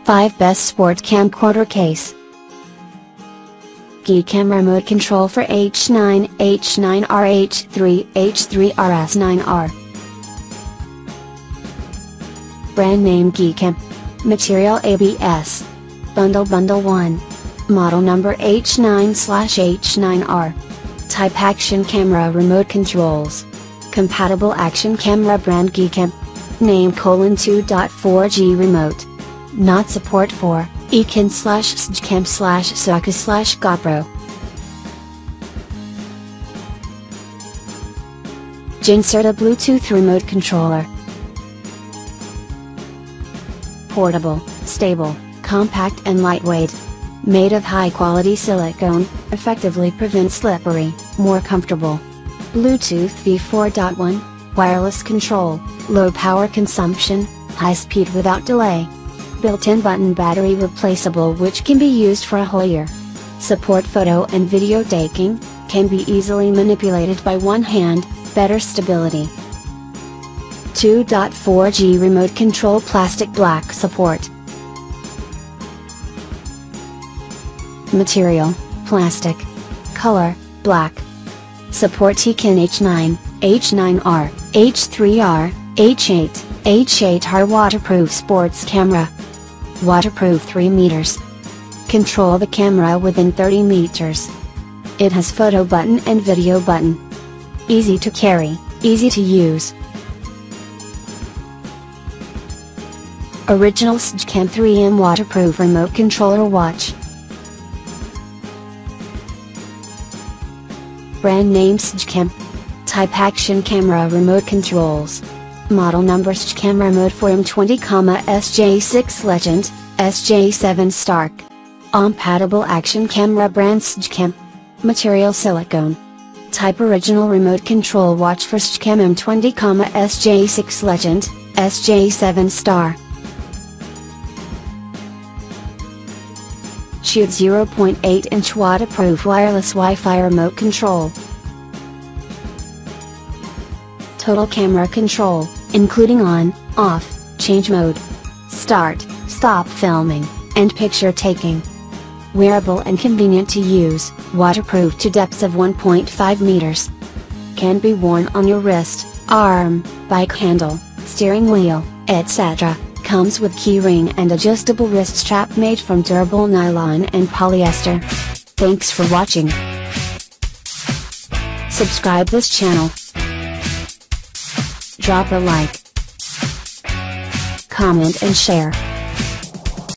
5 Best Sport Camcorder Case. GEEKAM Remote Control for H9, H9R, H3, H3RS9R. Brand name GEEKAM. Material ABS. Bundle 1. Model number H9/H9R. Type Action Camera Remote Controls. Compatible Action Camera Brand GEEKAM. Name: 2.4G Remote. Not support for Sjcam/GOPRO. JINSERTA Bluetooth Remote Controller. Portable, stable, compact and lightweight. Made of high-quality silicone, effectively prevents slippery, more comfortable. Bluetooth v4.1, wireless control, low power consumption, high speed without delay. Built-in button battery replaceable which can be used for a whole year. Support photo and video taking, can be easily manipulated by one hand, better stability. 2.4G remote control plastic black support. Material, plastic. Color, black. Support Sjcam H9, H9R, H3R, H8, H8R waterproof sports camera. Waterproof 3 meters. Control the camera within 30 meters. It has photo button and video button. Easy to carry, easy to use. Original Sjcam 3M waterproof remote controller watch. Brand name Sjcam. Type Action Camera Remote Controls. Model number Sjcam Remote for M20, SJ6 Legend, SJ7 Stark. Compatible Action Camera Brand Sjcam. Material silicone. Type Original Remote Control Watch for Sjcam M20, SJ6 Legend, SJ7 Star. Shoot 0.8-inch waterproof wireless Wi-Fi remote control. Total camera control, including on, off, change mode, start, stop filming, and picture taking. Wearable and convenient to use, waterproof to depths of 1.5 meters. Can be worn on your wrist, arm, bike handle, steering wheel, etc. Comes with keyring and adjustable wrist strap made from durable nylon and polyester. Thanks for watching. Subscribe this channel. Drop a like, comment and share.